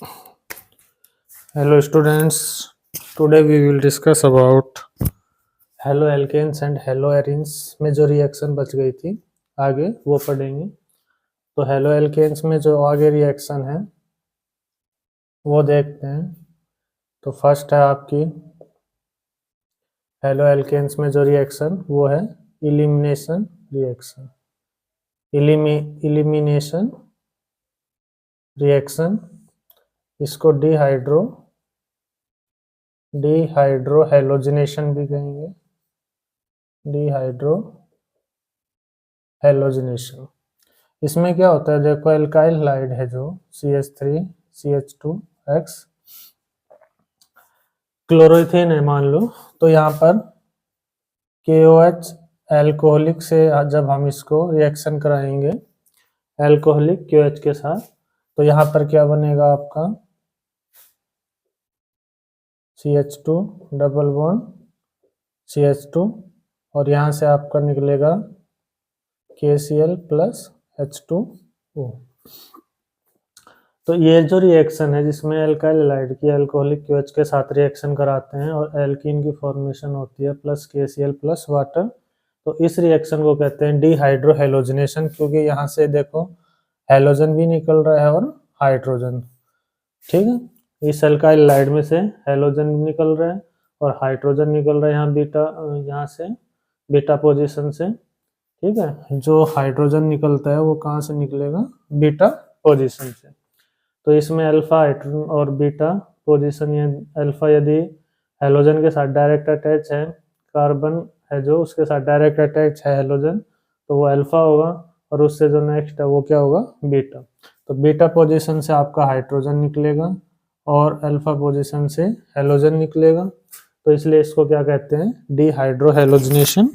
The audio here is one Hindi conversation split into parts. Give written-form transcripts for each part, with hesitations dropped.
Hello students, today we will discuss about haloalkanes and haloarenes में जो रिएक्शन बच गई थी आगे वो पढ़ेंगे। तो haloalkanes में जो आगे रिएक्शन है वो देखते हैं। तो फर्स्ट है आपकी haloalkanes में जो रिएक्शन वो है इलिमिनेशन रिएक्शन। इलिमिनेशन रिएक्शन इसको डिहाइड्रो हेलोजिनेशन भी कहेंगे। डिहाइड्रो हेलोजिनेशन इसमें क्या होता है, देखो एल्काइल हाइड है जो CH3 CH2X क्लोरोइथेन है मान लो, तो यहाँ पर KOH एल्कोहलिक से जब हम इसको रिएक्शन कराएंगे एल्कोहलिक KOH के साथ, तो यहाँ पर क्या बनेगा आपका CH2 डबल बॉन्ड CH2 और यहाँ से आपका निकलेगा KCl प्लस H2O। तो ये जो रिएक्शन है जिसमें एल्काइल हाइड की एल्कोहलिक KOH के साथ रिएक्शन कराते हैं और एल्कीन की फॉर्मेशन होती है प्लस KCl प्लस वाटर, तो इस रिएक्शन को कहते हैं डिहाइड्रो हेलोजिनेशन, क्योंकि यहाँ से देखो हेलोजन भी निकल रहा है और हाइड्रोजन, ठीक है। इस एल्काइल हाइड में से हेलोजन भी निकल रहा है और हाइड्रोजन निकल रहा है यहाँ से बीटा पोजीशन से, ठीक है। जो हाइड्रोजन निकलता है वो कहाँ से निकलेगा, बीटा पोजीशन से। तो इसमें अल्फा और बीटा पोजीशन, ये अल्फा यदि हेलोजन के साथ डायरेक्ट अटैच है, कार्बन है जो उसके साथ डायरेक्ट अटैच है हेलोजन, तो वो अल्फा होगा और उससे जो नेक्स्ट है वो क्या होगा, बीटा। तो बीटा पोजीशन से आपका हाइड्रोजन निकलेगा और अल्फा पोजीशन से हेलोजन निकलेगा, तो इसलिए इसको क्या कहते हैं, डिहाइड्रो हेलोजिनेशन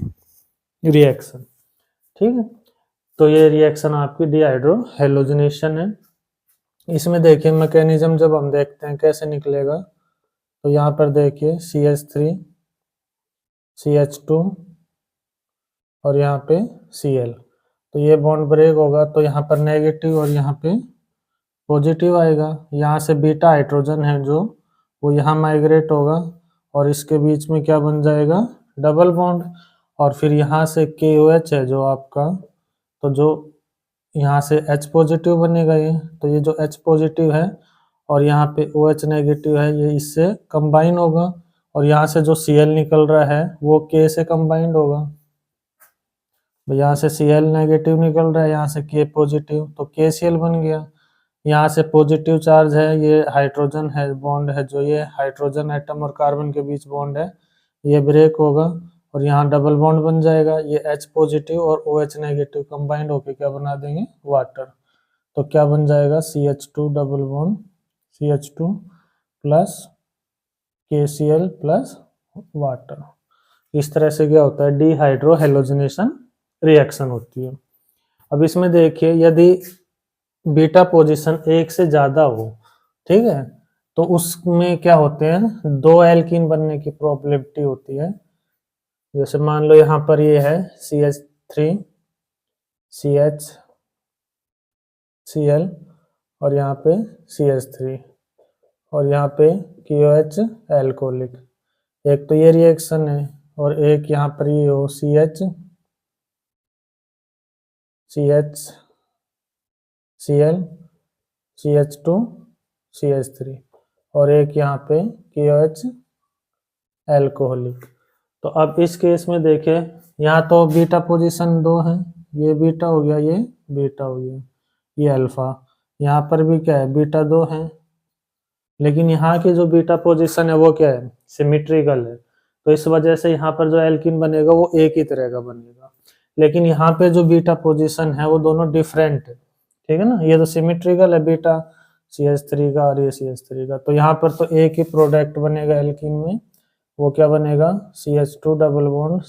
रिएक्शन, ठीक है। तो ये रिएक्शन आपकी डिहाइड्रो हेलोजिनेशन है। इसमें देखिए मैकेनिज्म जब हम देखते हैं कैसे निकलेगा, तो यहाँ पर देखिए CH3 CH2 और यहाँ पे Cl, तो ये बॉन्ड ब्रेक होगा तो यहाँ पर नेगेटिव और यहाँ पे पॉजिटिव आएगा। यहाँ से बीटा हाइड्रोजन है जो वो यहाँ माइग्रेट होगा और इसके बीच में क्या बन जाएगा, डबल बॉन्ड, और फिर यहाँ से KOH है जो आपका, तो जो यहाँ से H पॉजिटिव बनेगा ये, तो ये जो H पॉजिटिव है और यहाँ पे OH नेगेटिव है ये इससे कंबाइन होगा और यहाँ से जो Cl निकल रहा है वो K से कंबाइंड होगा। यहाँ से Cl नेगेटिव निकल रहा है, यहाँ से K पॉजिटिव, तो KCl बन गया। यहाँ से पॉजिटिव चार्ज है, ये हाइड्रोजन है, बॉन्ड है जो ये हाइड्रोजन एटम और कार्बन के बीच बॉन्ड है, ये ब्रेक होगा और यहाँ डबल बॉन्ड बन जाएगा। ये H पॉजिटिव और OH नेगेटिव कंबाइंड होके क्या बना देंगे, वाटर। तो क्या बन जाएगा, CH2 double bond CH2 plus KCl plus water. इस तरह से क्या होता है, डिहाइड्रो हेलोजिनेशन रिएक्शन होती है। अब इसमें देखिए यदि बीटा पोजीशन एक से ज्यादा हो, ठीक है, तो उसमें क्या होते हैं, दो एल्कीन बनने की प्रोबेबिलिटी होती है। जैसे मान लो यहाँ पर ये है CH3 CHCl और यहाँ पे CH3 और यहाँ पे KOH एल्कोहलिक, एक तो ये रिएक्शन है और एक यहाँ पर ये हो CHCl CH2 CH3 और एक यहाँ पे KOH एल्कोहलिक। तो अब इस केस में देखें, यहाँ तो बीटा पोजीशन 2 है, ये बीटा हो गया, ये बीटा हो गया, ये अल्फा। यहाँ पर भी क्या है, बीटा 2 है, लेकिन यहाँ की जो बीटा पोजीशन है वो क्या है, सिमेट्रिकल है, तो इस वजह से यहाँ पर जो एल्कीन बनेगा वो एक ही तरह का बनेगा। लेकिन यहाँ पे जो बीटा पोजीशन है वो दोनों डिफरेंट है, ठीक है ना। ये तो सिमेट्रिकल है बीटा CH3 का और ये CH3 का, तो यहाँ पर तो एक ही प्रोडक्ट बनेगा एल्कीन में, वो क्या बनेगा, CH2 डबल बॉन्ड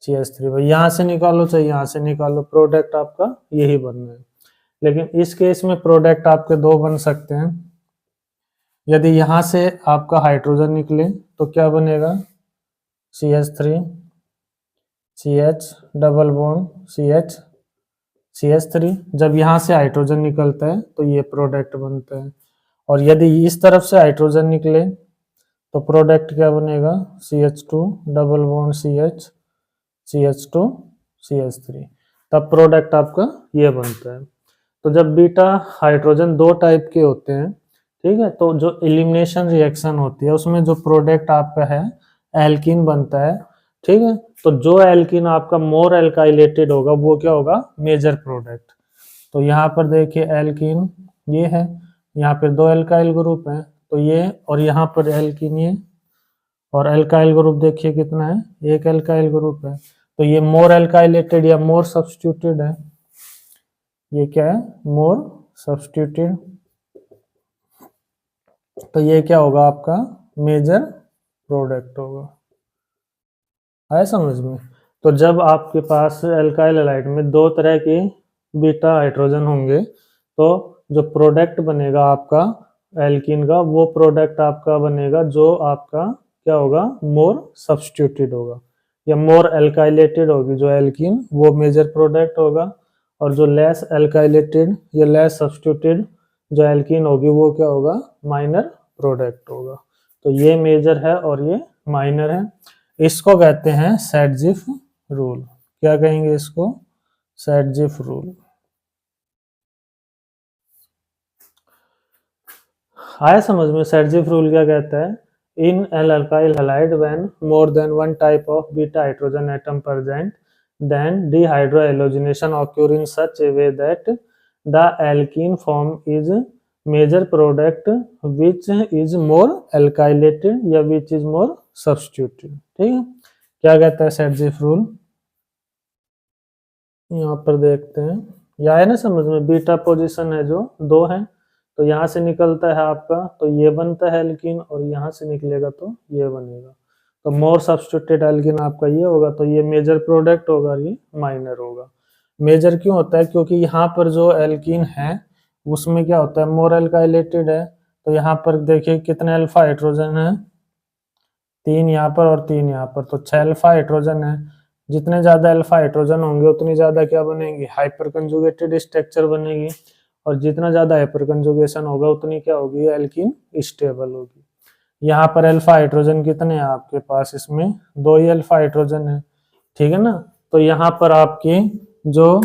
CH3। भाई यहाँ से निकालो चाहे यहाँ से निकालो, प्रोडक्ट आपका यही बनना है। लेकिन इस केस में प्रोडक्ट आपके दो बन सकते हैं। यदि यहाँ से आपका हाइड्रोजन निकले तो क्या बनेगा, CH3 CH double bond CH CH3। जब यहाँ से हाइड्रोजन निकलता है तो ये प्रोडक्ट बनता है, और यदि इस तरफ से हाइड्रोजन निकले तो प्रोडक्ट क्या बनेगा, CH2 double bond CH, CH2 CH3, तब प्रोडक्ट आपका ये बनता है। तो जब बीटा हाइड्रोजन दो टाइप के होते हैं, ठीक है, तो जो एलिमिनेशन रिएक्शन होती है उसमें जो प्रोडक्ट आपका है एल्कीन बनता है, ठीक है। तो जो एल्कीन आपका मोर एल्काइलेटेड होगा वो क्या होगा, मेजर प्रोडक्ट। तो यहाँ पर देखिए एल्कीन ये है, यहाँ पर दो एल्काइल ग्रुप है, तो ये, और यहाँ पर एल्कीन ये, और एल्काइल ग्रुप देखिए कितना है, एक एल्काइल ग्रुप है। तो ये मोर एल्काइलेटेड या मोर सब्स्टिट्यूटेड है, ये क्या है, मोर सब्स्टिट्यूटेड। तो ये क्या होगा आपका, मेजर प्रोडक्ट होगा। आया समझ में। तो जब आपके पास एल्काइल हैलाइड में दो तरह के बीटा हाइड्रोजन होंगे तो जो प्रोडक्ट बनेगा आपका एल्कीन का, वो प्रोडक्ट आपका बनेगा जो आपका क्या होगा, मोर सब्स्टिट्यूटेड होगा या मोर एल्काइलेटेड होगी जो एल्कीन, वो मेजर प्रोडक्ट होगा। और जो लेस एल्काइलेटेड या लेस सब्स्टिट्यूटेड जो एल्कीन होगी वो क्या होगा, माइनर प्रोडक्ट होगा। तो ये मेजर है और ये माइनर है। इसको कहते हैं सैडजिफ रूल। क्या कहेंगे इसको, सैडजिफ रूल। आया समझ में, सैडजिफ रूल क्या कहता है, in an alkyl halide when more than one type of beta hydrogen atom present then dehydrohalogenation occur in such a way that the alkene form is major product which is more alkylated या which is more substituted। ठीक है, क्या कहता है सैडजिफ रूल, यहाँ पर देखते हैं, या है ना समझ में, बीटा पोजीशन है जो दो है, तो यहाँ से निकलता है आपका तो ये बनता है एल्कीन, और यहाँ से निकलेगा तो ये बनेगा। तो मोर सब्स्टिट्यूटेड एल्कीन आपका ये होगा, तो ये मेजर प्रोडक्ट होगा, ये माइनर होगा। मेजर क्यों होता है, क्योंकि यहाँ पर जो एल्कीन है उसमें क्या होता है, मोर एल्काइलेटेड है। तो यहाँ पर देखिए कितने अल्फा हाइड्रोजन है, 3 यहाँ पर और 3 यहाँ पर, तो 6 अल्फा हाइड्रोजन है। जितने ज्यादा अल्फा हाइड्रोजन होंगे उतनी ज्यादा क्या बनेगी, हाइपर कंजुगेटेड स्ट्रक्चर बनेगी, और जितना ज्यादा हाइपर कंजुगेशन होगा उतनी क्या होगी, एल्कीन स्टेबल होगी। यहाँ पर अल्फा हाइड्रोजन कितने हैं आपके पास, इसमें 2 ही अल्फा हाइड्रोजन है, ठीक है ना। तो यहाँ पर आपकी जो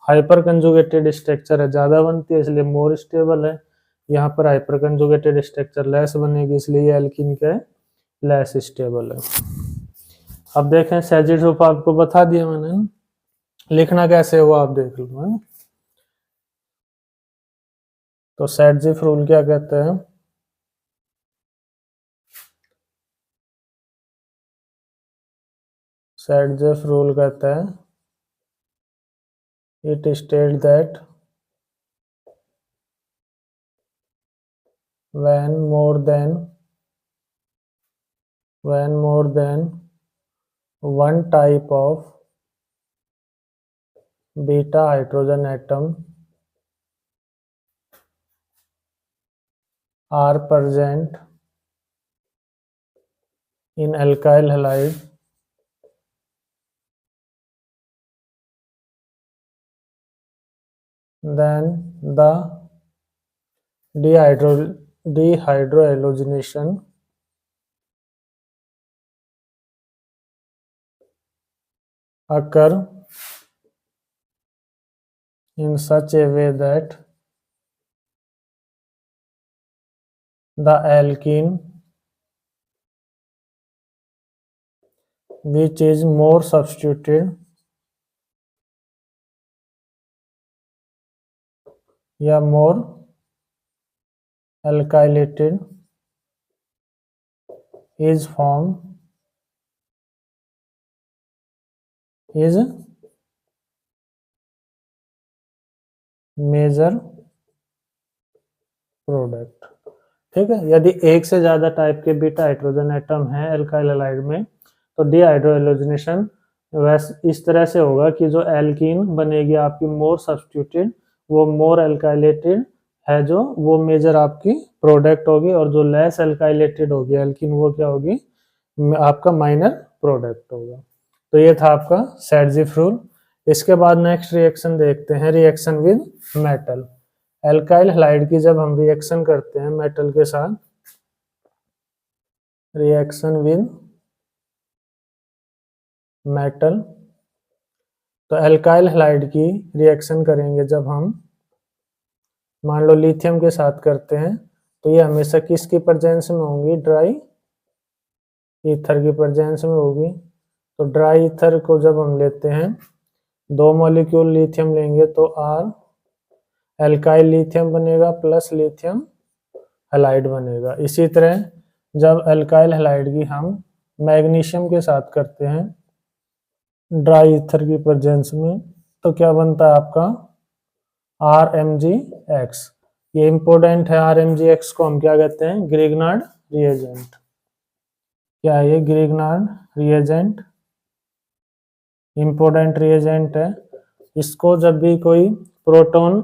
हाइपर कंजुगेटेड स्ट्रक्चर है ज्यादा बनती है, इसलिए मोर स्टेबल है। यहाँ पर हाइपर कंजुगेटेड स्ट्रक्चर लेस बनेगी, इसलिए ये एल्कीन क्या है, लेस स्टेबल है। अब देखें सैडजिफ रूल आपको बता दिया मैंने, लिखना कैसे हुआ आप देख लो, है। तो सैडजिफ रूल क्या कहते हैं, सैडजिफ रूल कहता है, it state that when more than one type of beta hydrogen atom are present in alkyl halide, then the dehydrohalogenation occur in such a way that the alkene which is more substituted या more alkylated is formed is major product. ठीक है, यदि एक से ज्यादा टाइप के बीटा हाइड्रोजन एटम है एल्काइल हैलाइड में तो डीहाइड्रोहाइड्रोजनेशन वैसे इस तरह से होगा कि जो एल्कीन बनेगी आपकी मोर सब्स्टिट्यूटेड, वो मोर एल्काइलेटेड है जो वो मेजर आपकी प्रोडक्ट होगी, और जो लेस एल्काइलेटेड होगी एल्कीन वो क्या होगी, आपका माइनर प्रोडक्ट होगा। तो ये था आपका सैडजिफ रूल। इसके बाद नेक्स्ट रिएक्शन देखते हैं, reaction with metal. Alkyl halide की जब हम रिएक्शन करते हैं मेटल के साथ, रिएक्शन विद मेटल, तो एल्काइल हैलाइड की रिएक्शन करेंगे जब हम मान लो लिथियम के साथ करते हैं, तो ये हमेशा किसकी प्रेजेंस में होंगी, ड्राई ईथर की प्रेजेंस में होगी। तो ड्राई ईथर को जब हम लेते हैं, 2 मॉलिक्यूल लिथियम लेंगे तो R एल्काइल लिथियम बनेगा प्लस लिथियम हैलाइड बनेगा। इसी तरह जब एल्काइल हैलाइड की हम मैग्नीशियम के साथ करते हैं ड्राई ईथर की प्रेजेंस में, तो क्या बनता है आपका RMgX। ये इंपॉर्टेंट है, RMgX को हम क्या कहते हैं, ग्रिग्नार्ड रिएजेंट। क्या है ये, ग्रिग्नार्ड रिएजेंट, इंपॉर्टेंट रिएजेंट है। इसको जब भी कोई प्रोटॉन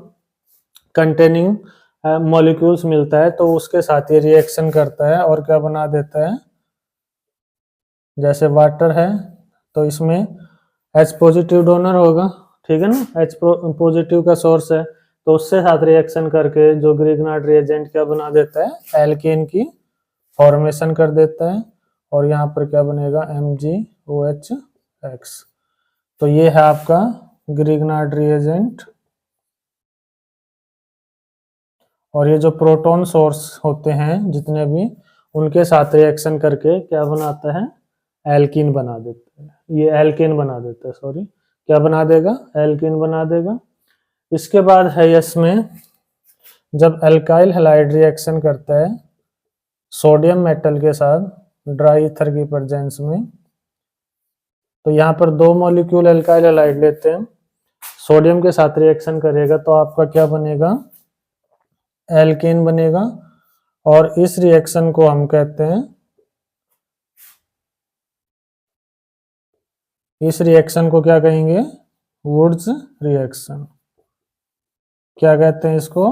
कंटेनिंग मॉलिक्यूल्स मिलता है तो उसके साथ ये रिएक्शन करता है और क्या बना देता है, जैसे वाटर है तो इसमें H पॉजिटिव डोनर होगा, ठीक है ना, H पॉजिटिव का सोर्स है, तो उससे साथ रिएक्शन करके जो ग्रिग्नार्ड रिएजेंट क्या बना देता है, एल्केन की फॉर्मेशन कर देता है। और यहाँ पर क्या बनेगा, MgOH। तो ये है आपका ग्रिग्नार्ड रिएजेंट। और ये जो प्रोटॉन सोर्स होते हैं जितने भी, उनके साथ रिएक्शन करके क्या बनाता है, एल्कीन बना देता है, ये एल्केन बना देता है, सॉरी क्या बना देगा, एल्केन बना देगा। इसके बाद है इसमें जब एल्काइल हैलाइड रिएक्शन करता है सोडियम मेटल के साथ ड्राई ईथर की प्रेजेंस में, तो यहाँ पर 2 मॉलिक्यूल एल्काइल हैलाइड लेते हैं, सोडियम के साथ रिएक्शन करेगा तो आपका क्या बनेगा, एल्केन बनेगा। और इस रिएक्शन को हम कहते हैं, इस रिएक्शन को क्या कहेंगे, वुड्स रिएक्शन। क्या कहते हैं इसको,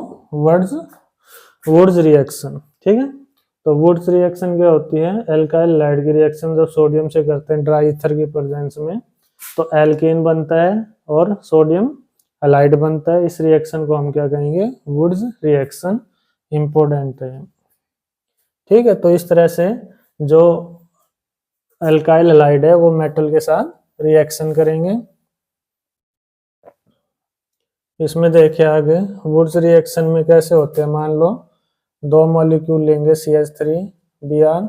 वुड्स रिएक्शन, ठीक है। तो वुड्स रिएक्शन क्या होती है, एल्काइल हैलाइड की रिएक्शन जब सोडियम से करते हैं ड्राई ईथर की प्रेजेंस में, तो एल्केन बनता है और सोडियम हैलाइड बनता है। इस रिएक्शन को हम क्या कहेंगे, वुड्स रिएक्शन, इंपॉर्टेंट है, ठीक है। तो इस तरह से जो एल्काइल हैलाइड है वो मेटल के साथ रिएक्शन करेंगे। इसमें देखिए आगे वुड्स रिएक्शन में कैसे होते हैं, मान लो 2 मॉलिक्यूल लेंगे CH3Br,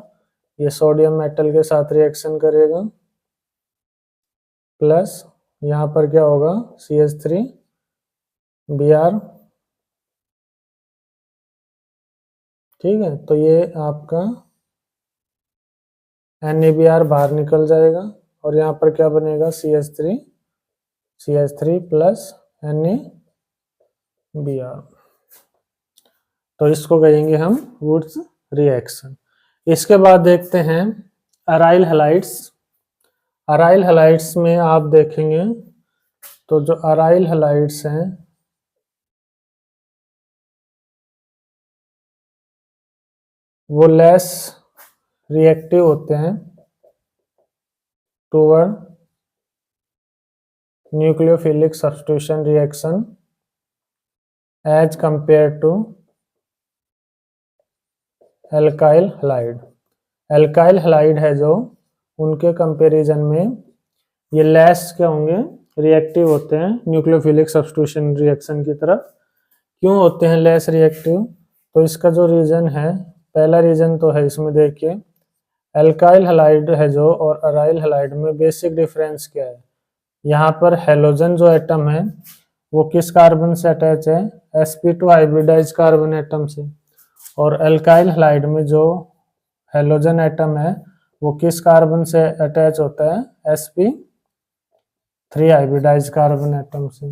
ये सोडियम मेटल के साथ रिएक्शन करेगा, प्लस यहाँ पर क्या होगा, CH3Br, ठीक है। तो ये आपका NaBr बाहर निकल जाएगा और यहाँ पर क्या बनेगा, CH3 प्लस NaBr। तो इसको कहेंगे हम वुड्स रिएक्शन। इसके बाद देखते हैं अराइल हैलाइड्स। अराइल हैलाइड्स में आप देखेंगे तो जो अराइल हैलाइड्स हैं वो लेस रिएक्टिव होते हैं toward nucleophilic substitution reaction as compare to alkyl halide. Alkyl halide है जो, उनके कंपैरिजन में ये लेस क्या होंगे, रिएक्टिव होते हैं न्यूक्लियोफिलिक सब्स्टिट्यूशन रिएक्शन की तरफ। क्यों होते हैं लेस रिएक्टिव, तो इसका जो रीजन है, पहला रीजन तो है इसमें देखिए, एल्काइल हैलाइड है जो और अराइल हैलाइड में बेसिक डिफरेंस क्या है, यहाँ पर हेलोजन जो एटम है वो किस कार्बन से अटैच है, sp2 हाइब्रिडाइज कार्बन एटम से। और एल्काइल हैलाइड में जो हेलोजन एटम है वो किस कार्बन से अटैच होता है, sp3 हाइब्रिडाइज कार्बन एटम से।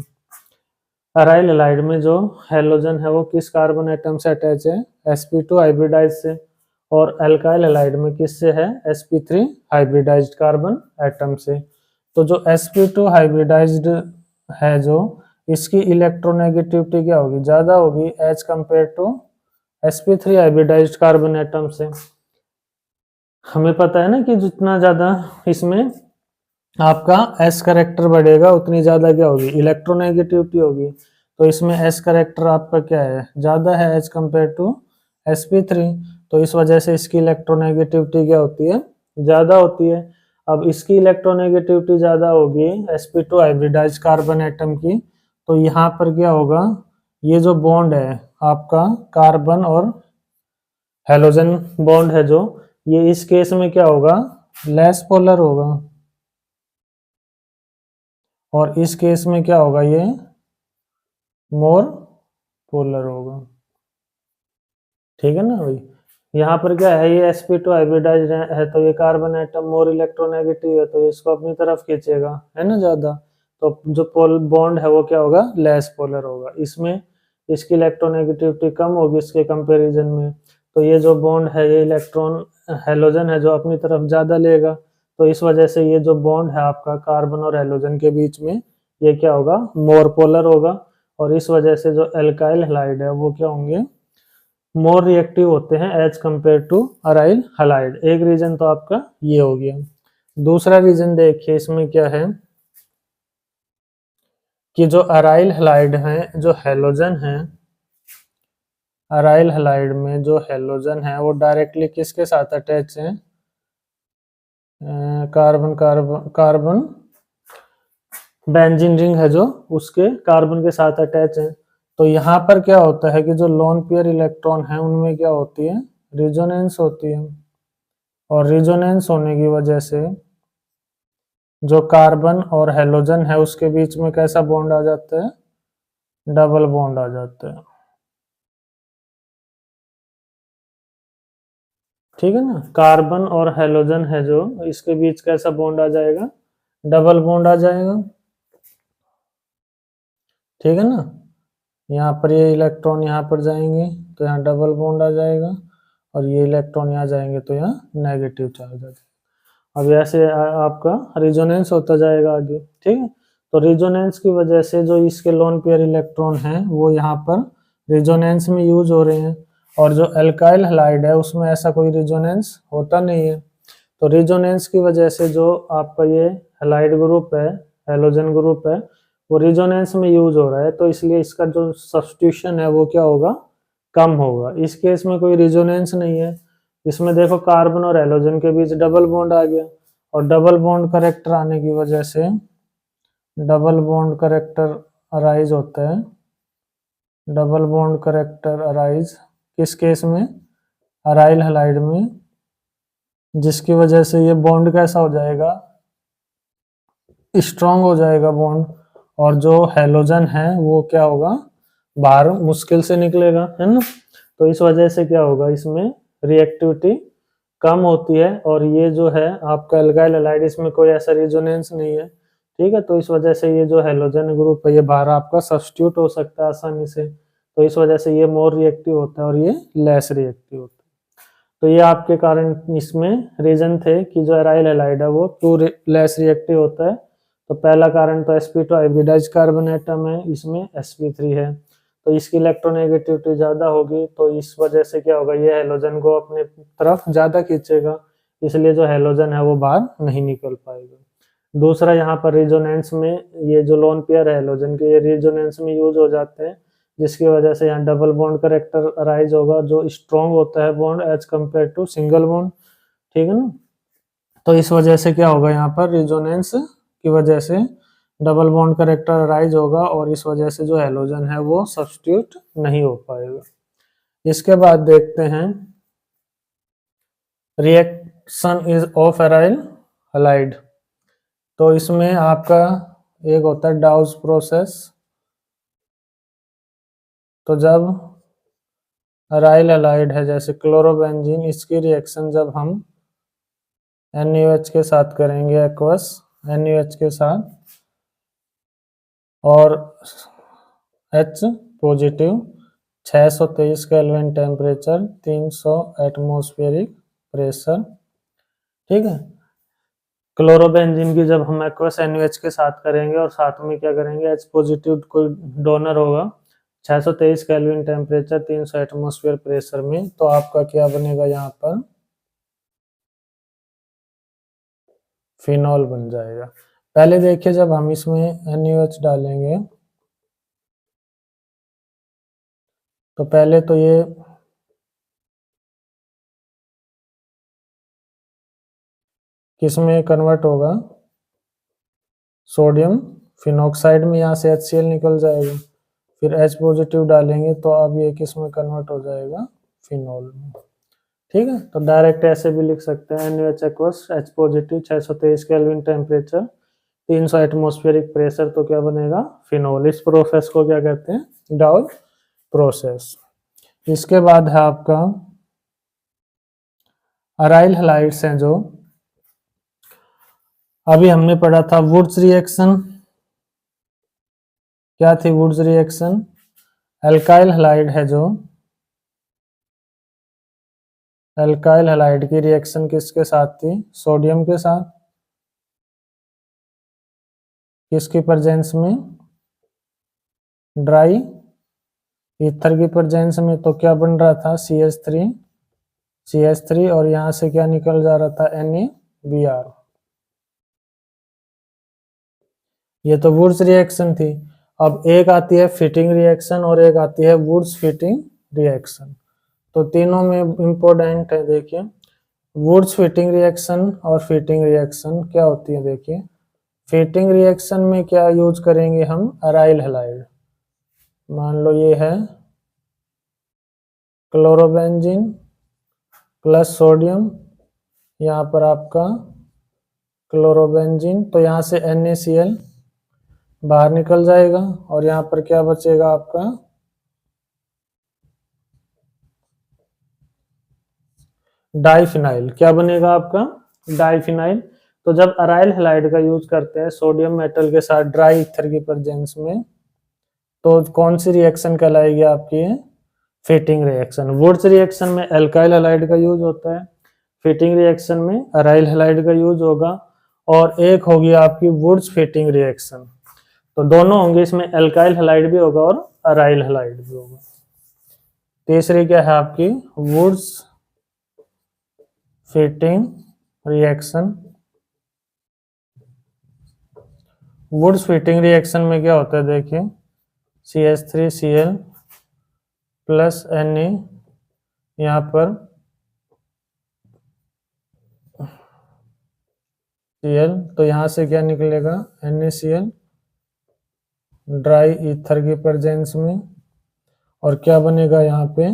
अराइल हैलाइड में जो हेलोजन है वो किस कार्बन एटम से अटैच है, sp2 हाइब्रिडाइज से। और एल्काइल हैलाइड में किससे है, sp3 हाइब्रिडाइज्ड कार्बन एटम से। तो जो sp2 हाइब्रिडाइज्ड है जो, इसकी इलेक्ट्रोनेगेटिविटी क्या होगी, ज्यादा होगी as compare to sp3 hybridized carbon atom से। हमें पता है ना कि जितना ज्यादा इसमें आपका S करेक्टर बढ़ेगा उतनी ज्यादा क्या होगी, इलेक्ट्रोनेगेटिविटी होगी। तो इसमें S करेक्टर आपका क्या है, ज़्यादा है एज कम्पेयर टू sp3, तो इस वजह से इसकी इलेक्ट्रोनेगेटिविटी क्या होती है, ज़्यादा होती है। अब इसकी इलेक्ट्रोनेगेटिविटी ज़्यादा होगी sp2 हाइब्रिडाइज कार्बन एटम की, तो यहाँ पर क्या होगा, ये जो बॉन्ड है आपका कार्बन और हेलोजन बॉन्ड है जो, ये इस केस में क्या होगा, लेस पोलर होगा, और इस केस में क्या होगा, ये मोर पोलर होगा। ठीक है ना भाई, यहाँ पर क्या है, ये sp2 हाइब्रिडाइज है तो ये कार्बन एटम मोर इलेक्ट्रोनेगेटिव है, तो इसको अपनी तरफ खींचेगा, है ना ज्यादा, तो जो पोल बॉन्ड है वो क्या होगा, लेस पोलर होगा। इसमें इसकी इलेक्ट्रोनेगेटिविटी कम होगी इसके कंपैरिजन में, तो ये जो बॉन्ड है ये इलेक्ट्रॉन हेलोजन है जो अपनी तरफ ज्यादा लेगा, तो इस वजह से ये जो बॉन्ड है आपका कार्बन और हेलोजन के बीच में, ये क्या होगा, मोर पोलर होगा, और इस वजह से जो एल्काइल हैलाइड है वो क्या होंगे, मोर रिएक्टिव होते हैं as compare to aryl halide. एक रीजन तो आपका ये हो गया। दूसरा रीजन देखिए इसमें क्या है कि जो अराइल हैलाइड हैं, जो हेलोजन है, अराइल हैलाइड में जो हेलोजन है वो डायरेक्टली किसके साथ अटैच है, carbon carbon carbon benzene ring है जो उसके कार्बन के साथ अटैच है। तो यहाँ पर क्या होता है कि जो लोन पेयर इलेक्ट्रॉन है उनमें क्या होती है, रिजोनेंस होती है, और रिजोनेंस होने की वजह से जो कार्बन और हेलोजन है उसके बीच में कैसा बॉन्ड आ जाता है, डबल बॉन्ड आ जाता है। ठीक है ना, कार्बन और हेलोजन है जो इसके बीच कैसा बॉन्ड आ जाएगा, डबल बॉन्ड आ जाएगा। ठीक है ना, यहाँ पर ये इलेक्ट्रॉन यहाँ पर जाएंगे तो यहाँ डबल बॉन्ड आ जाएगा, और ये इलेक्ट्रॉन यहाँ जाएंगे तो यहाँ नेगेटिव चार्ज आ जाएगा। अब ऐसे आपका रिजोनेंस होता जाएगा आगे। ठीक है, तो रिजोनेंस की वजह से जो इसके लोन पेयर इलेक्ट्रॉन हैं वो यहाँ पर रिजोनेंस में यूज हो रहे हैं, और जो एल्काइल हैलाइड है उसमें ऐसा कोई रिजोनेंस होता नहीं है। तो रिजोनेंस की वजह से जो आपका ये हैलाइड ग्रुप है, हेलोजन ग्रुप है, वो रिजोनेंस में यूज हो रहा है, तो इसलिए इसका जो सब्स्टिट्यूशन है वो क्या होगा, कम होगा। इस केस में कोई रिजोनेंस नहीं है, इसमें देखो कार्बन और हेलोजन के बीच डबल बॉन्ड आ गया, और डबल बॉन्ड करेक्टर आने की वजह से डबल बॉन्ड करेक्टर अराइज होता है, डबल बॉन्ड करेक्टर अराइज किस केस में, अराइल हैलाइड में, जिसकी वजह से ये बॉन्ड कैसा हो जाएगा, स्ट्रांग हो जाएगा बॉन्ड, और जो हेलोजन है वो क्या होगा, बाहर मुश्किल से निकलेगा, है ना। तो इस वजह से क्या होगा, इसमें रिएक्टिविटी कम होती है, और ये जो है आपका एल्काइल हैलाइड इसमें कोई ऐसा रिजोनेंस नहीं है। ठीक है, तो इस वजह से ये जो हेलोजन ग्रुप है ये बाहर आपका सब्स्टिट्यूट हो सकता है आसानी से, तो इस वजह से ये मोर रिएक्टिव होता है और ये लेस रिएक्टिव होता है। तो ये आपके कारण इसमें रीजन थे कि जो एराइल हैलाइड है वो क्यों लेस रिएक्टिव होता है। तो पहला कारण तो sp2 हाइब्रिडाइज कार्बन एटम है, इसमें sp3 है, तो इसकी इलेक्ट्रोनेगेटिविटी ज्यादा होगी, तो इस वजह से क्या होगा, ये हेलोजन को अपने तरफ ज्यादा खींचेगा, इसलिए जो हेलोजन है वो बाहर नहीं निकल पाएगा। दूसरा, यहाँ पर रिजोनेंस में ये जो लोन पेयर है हेलोजन के, ये रिजोनेंस में यूज हो जाते हैं, जिसकी वजह से यहाँ डबल बॉन्ड करेक्टर अराइज होगा जो स्ट्रॉन्ग होता है bond as compare to single bond. ठीक है ना, तो इस वजह से क्या होगा, यहाँ पर रिजोनेंस की वजह से डबल बॉन्ड करेक्टर अराइज होगा, और इस वजह से जो हेलोजन है वो सब्स्टिट्यूट नहीं हो पाएगा। इसके बाद देखते हैं reaction is of aryl halide. तो इसमें आपका एक होता है डाउस प्रोसेस। तो जब अराइल हैलाइड है जैसे क्लोरोबेंजीन, इसकी रिएक्शन जब हम NaOH के साथ करेंगे, एक्वस NaOH के साथ, और H positive, 623 kelvin temperature, 300 atmospheric pressure. ठीक है, क्लोरोबेंजीन की जब हम एक्वस NaOH के साथ करेंगे और साथ में क्या करेंगे, H पॉजिटिव कोई डोनर होगा, 623 केल्विन टेम्परेचर, 300 एटमॉस्फेयर प्रेशर में, तो आपका क्या बनेगा, यहाँ पर फिनॉल बन जाएगा। पहले देखिए जब हम इसमें NaOH डालेंगे तो पहले तो ये किस में कन्वर्ट होगा, सोडियम फिनॉक्साइड में, यहाँ से HCl निकल जाएगा, फिर H पॉजिटिव डालेंगे तो अब ये किस में कन्वर्ट हो जाएगा, फिनॉल में। ठीक है, तो डायरेक्ट ऐसे भी लिख सकते हैं NaOH aqueous H positive 623 kelvin temperature 300 atmospheric pressure, तो क्या बनेगा, फिनॉल। इस प्रोसेस को क्या कहते हैं, डाउल प्रोसेस। इसके बाद है आपका अराइल हैलाइड्स हैं, जो अभी हमने पढ़ा था वुड्स रिएक्शन। क्या थी वुड्स रिएक्शन, एल्काइल हैलाइड है, जो एल्काइल हैलाइड की रिएक्शन किसके साथ थी, सोडियम के साथ, किसकी प्रेजेंस में, ड्राई ईथर की प्रेजेंस में। तो क्या बन रहा था, CH3 और यहाँ से क्या निकल जा रहा था, NaBr। ये तो वुड्स रिएक्शन थी। अब एक आती है फिटिंग रिएक्शन और एक आती है वुड्स फिटिंग रिएक्शन। तो तीनों में इंपॉर्टेंट है, देखिए वुड्स फिटिंग रिएक्शन और फिटिंग रिएक्शन क्या होती है। देखिए फिटिंग रिएक्शन में क्या यूज करेंगे हम, अराइल हैलाइड। मान लो ये है क्लोरोबेंजीन प्लस सोडियम, यहाँ पर आपका क्लोरोबेंजीन, तो यहाँ से NaCl बाहर निकल जाएगा और यहाँ पर क्या बचेगा आपका, डाइफिनाइल। क्या बनेगा आपका, डाइफिनाइल। तो जब अराइल हैलाइड का यूज करते हैं सोडियम मेटल के साथ ड्राई ईथर की प्रेजेंस में, तो कौन सी रिएक्शन कहलाएगी आपकी, फिटिंग रिएक्शन। वुड्स रिएक्शन में एल्काइल हैलाइड का यूज होता है, फिटिंग रिएक्शन में अराइल हैलाइड का यूज होगा, और एक होगी आपकी वुड्स फिटिंग रिएक्शन। तो दोनों होंगे, इसमें एल्काइल हैलाइड भी होगा और अराइल हैलाइड भी होगा। तीसरी क्या है आपकी, Wurtz Fittig reaction. Wurtz Fittig reaction में क्या होता है, देखिए CH3Cl प्लस Na, यहाँ पर Cl, तो यहाँ से क्या निकलेगा, NaCl ड्राई ईथर की प्रेजेंस में, और क्या बनेगा यहाँ पे,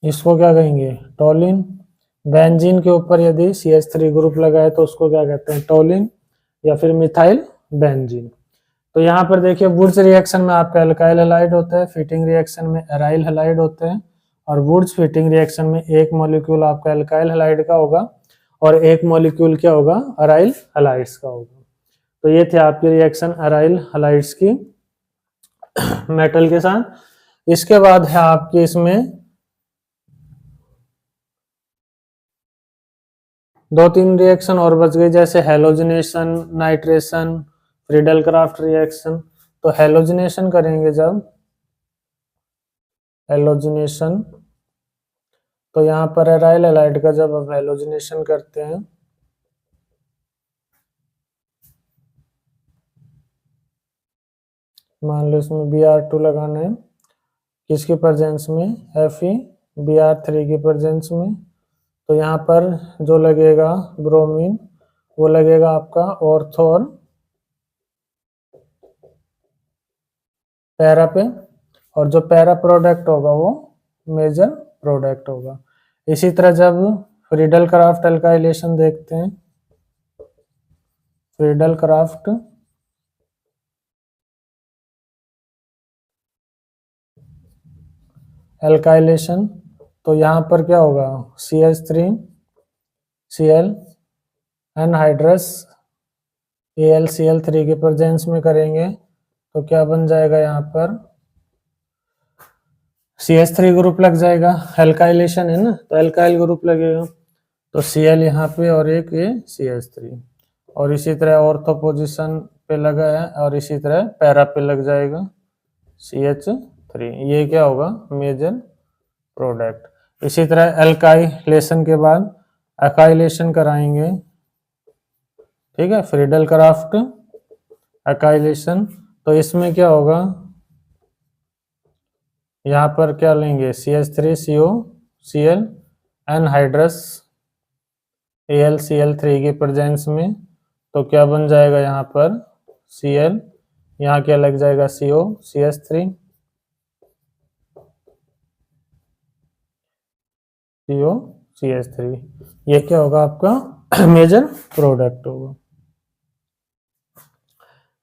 इसको क्या कहेंगे, टोलिन। बेंजीन के ऊपर यदि CH3 ग्रुप लगाए तो उसको क्या कहते हैं, टोलिन या फिर मिथाइल बेंजीन। तो यहाँ पर देखिए वुड्स रिएक्शन में आपका एल्काइल हैलाइड होता है, फिटिंग रिएक्शन में अराइल हैलाइड होते हैं, और वुड्स फिटिंग रिएक्शन में एक मॉलिक्यूल आपका एल्काइल हैलाइड का होगा और एक मॉलिक्यूल क्या होगा, अराइल हैलाइड्स का होगा। तो ये थे आपकी रिएक्शन अराइल हैलाइड्स की मेटल के साथ। इसके बाद है आपकी इसमें दो तीन रिएक्शन और बच गई, जैसे halogenation, nitration, Friedel craft reaction. तो हेलोजिनेशन करेंगे जब, हेलोजिनेशन, तो यहाँ पर अराइल हैलाइड का जब हम हेलोजिनेशन करते हैं, मान लो इसमें Br2 लगाना है, किसकी प्रेजेंस में, FeBr3 की प्रेजेंस में। तो यहाँ पर जो लगेगा ब्रोमीन, वो लगेगा आपका ऑर्थो और पैरा पे, और जो पैरा प्रोडक्ट होगा वो मेजर प्रोडक्ट होगा। इसी तरह जब फ्रीडल क्राफ्ट एल्काइलेशन देखते हैं, फ्रीडल क्राफ्ट एल्काइलेशन, तो यहाँ पर क्या होगा, CH3Cl एनहाइड्रस AlCl3 के प्रेजेंस में करेंगे, तो क्या बन जाएगा, यहाँ पर CH3 ग्रुप लग जाएगा, एल्काइलेशन है ना, तो एल्काइल ग्रुप लगेगा, तो Cl यहाँ पे और एक ये CH3, और इसी तरह ऑर्थो पोजिशन पे लगा है और इसी तरह पैरा पे लग जाएगा CH3, ये क्या होगा, मेजर प्रोडक्ट। इसी तरह एल्काइलेशन के बाद अकाइलेशन कराएंगे, ठीक है, फ्रीडल क्राफ्ट अकाइलेशन, तो इसमें क्या होगा, यहाँ पर क्या लेंगे CH3CO Cl एनहाइड्रस AlCl3 के प्रेजेंस में, तो क्या बन जाएगा यहाँ पर Cl, यहाँ क्या लग जाएगा CO CH3 CO CH3, ये क्या होगा आपका मेजर प्रोडक्ट होगा।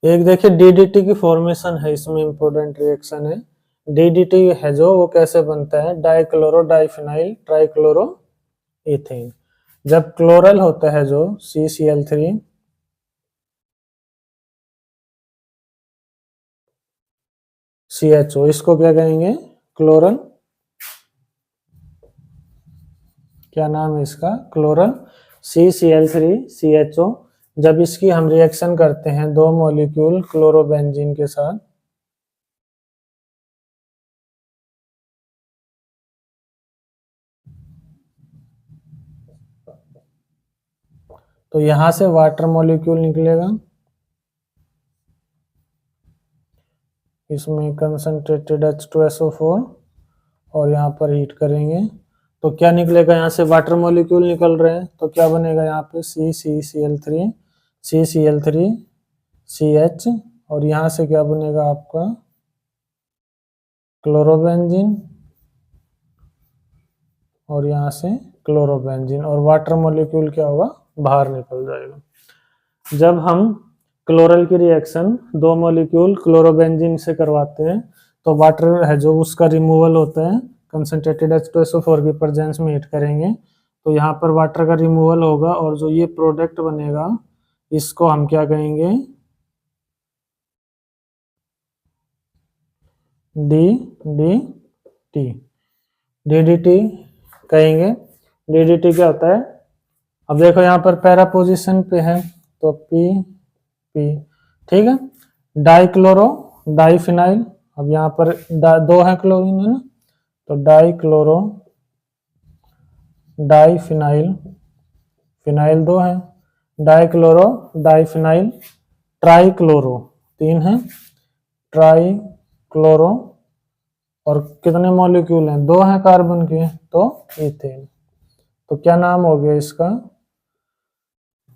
एक देखिए DDT की फॉर्मेशन है, इसमें इंपॉर्टेंट रिएक्शन है। DDT है जो वो कैसे बनता है, डाइक्लोरो डाइफिनाइल ट्राइक्लोरो इथेन। जब क्लोरल होता है जो CCl3 CHO, इसको क्या कहेंगे क्लोरल, क्या नाम है इसका क्लोरल CCl3 CHO। जब इसकी हम रिएक्शन करते हैं दो मॉलिक्यूल क्लोरोबेंजीन के साथ, तो यहां से वाटर मॉलिक्यूल निकलेगा, इसमें कंसंट्रेटेड H2SO4 और यहाँ पर हीट करेंगे तो क्या निकलेगा, यहाँ से वाटर मॉलिक्यूल निकल रहे हैं, तो क्या बनेगा यहाँ पे CCl3 CCl3 CH, और यहाँ से क्या बनेगा आपका क्लोरोबेंजीन और यहाँ से क्लोरोबेंजीन, और वाटर मॉलिक्यूल क्या होगा बाहर निकल जाएगा। जब हम क्लोरल की रिएक्शन दो मॉलिक्यूल क्लोरोबेंजीन से करवाते हैं तो वाटर है जो उसका रिमूवल होता है, कंसंट्रेटेड H2SO4 की प्रेजेंस में हीट करेंगे तो यहाँ पर वाटर का रिमूवल होगा, और जो ये प्रोडक्ट बनेगा इसको हम क्या कहेंगे DDT कहेंगे। DDT क्या होता है, अब देखो यहाँ पर पैरा पोजीशन पे है तो P ठीक है। डाइक्लोरो डाइफिनाइल, अब यहाँ पर दो है क्लोरीन है ना, तो डाइक्लोरो डाइफिनाइल, फिनाइल दो है, डाइक्लोरो डाइफिनाइल ट्राइक्लोरो तीन है, ट्राइक्लोरो, और कितने मॉलिक्यूल हैं दो हैं कार्बन के, तो इथेन। तो क्या नाम हो गया इसका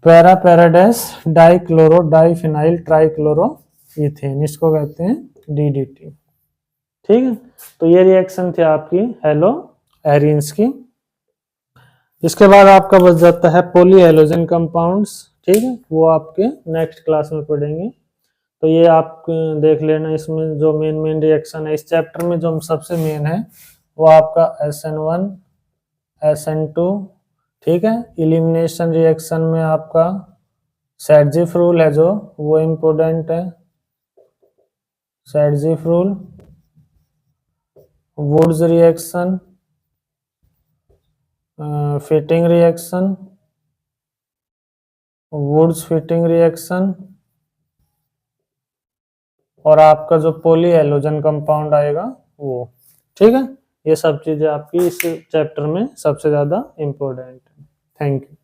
para paradise dichloro diphenyl trichloro ethane, इसको कहते हैं DDT। ठीक है, तो ये रिएक्शन थी आपकी हेलो एरिन्स की। इसके बाद आपका बच जाता है पॉली हैलोजन कंपाउंड्स, ठीक है, वो आपके नेक्स्ट क्लास में पढ़ेंगे। तो ये आप देख लेना, इसमें जो मेन रिएक्शन है इस चैप्टर में जो सबसे मेन है वो आपका SN1 SN2, ठीक है। इलिमिनेशन रिएक्शन में आपका सैडजिफ रूल है जो वो इम्पोर्टेंट है, Saytzeff rule, Wurtz reaction, Fittig reaction, Wurtz Fittig reaction, और आपका जो पॉली हैलोजन कंपाउंड आएगा वो, ठीक है। ये सब चीजें आपकी इस चैप्टर में सबसे ज्यादा इम्पोर्टेंट है। Thank you.